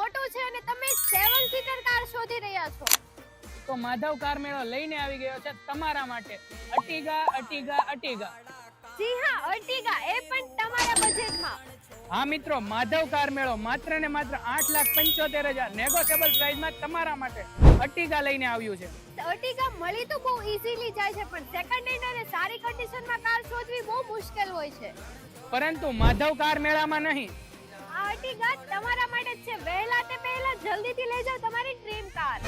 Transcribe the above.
ખોટું છે અને તમે 7 સીટર કાર શોધી રહ્યા છો. તો માધવ કાર મેળો લઈને આવી ગયો છે તમારા માટે અર્ટિગા અર્ટિગા અર્ટિગા. જી હા, અર્ટિગા, એ પણ તમારા બજેટમાં. હા મિત્રો, માધવ કાર મેળો માત્ર ને માત્ર 8,75,000 નેગોશિયેબલ પ્રાઇસમાં તમારા માટે અર્ટિગા લઈને આવ્યું છે. અર્ટિગા મળી તો બહુ ઈઝીલી જાય છે, પણ સેકન્ડ હેન્ડ અને સારી કન્ડિશનમાં કાર શોધવી બહુ મુશ્કેલ હોય છે. પરંતુ માધવ કાર મેળામાં નહીં. આ અર્ટિગા તમારા માટે જ છે. વહેલા તે પહેલા જલ્દીથી લઈ જાઓ તમારી ડ્રીમ કાર.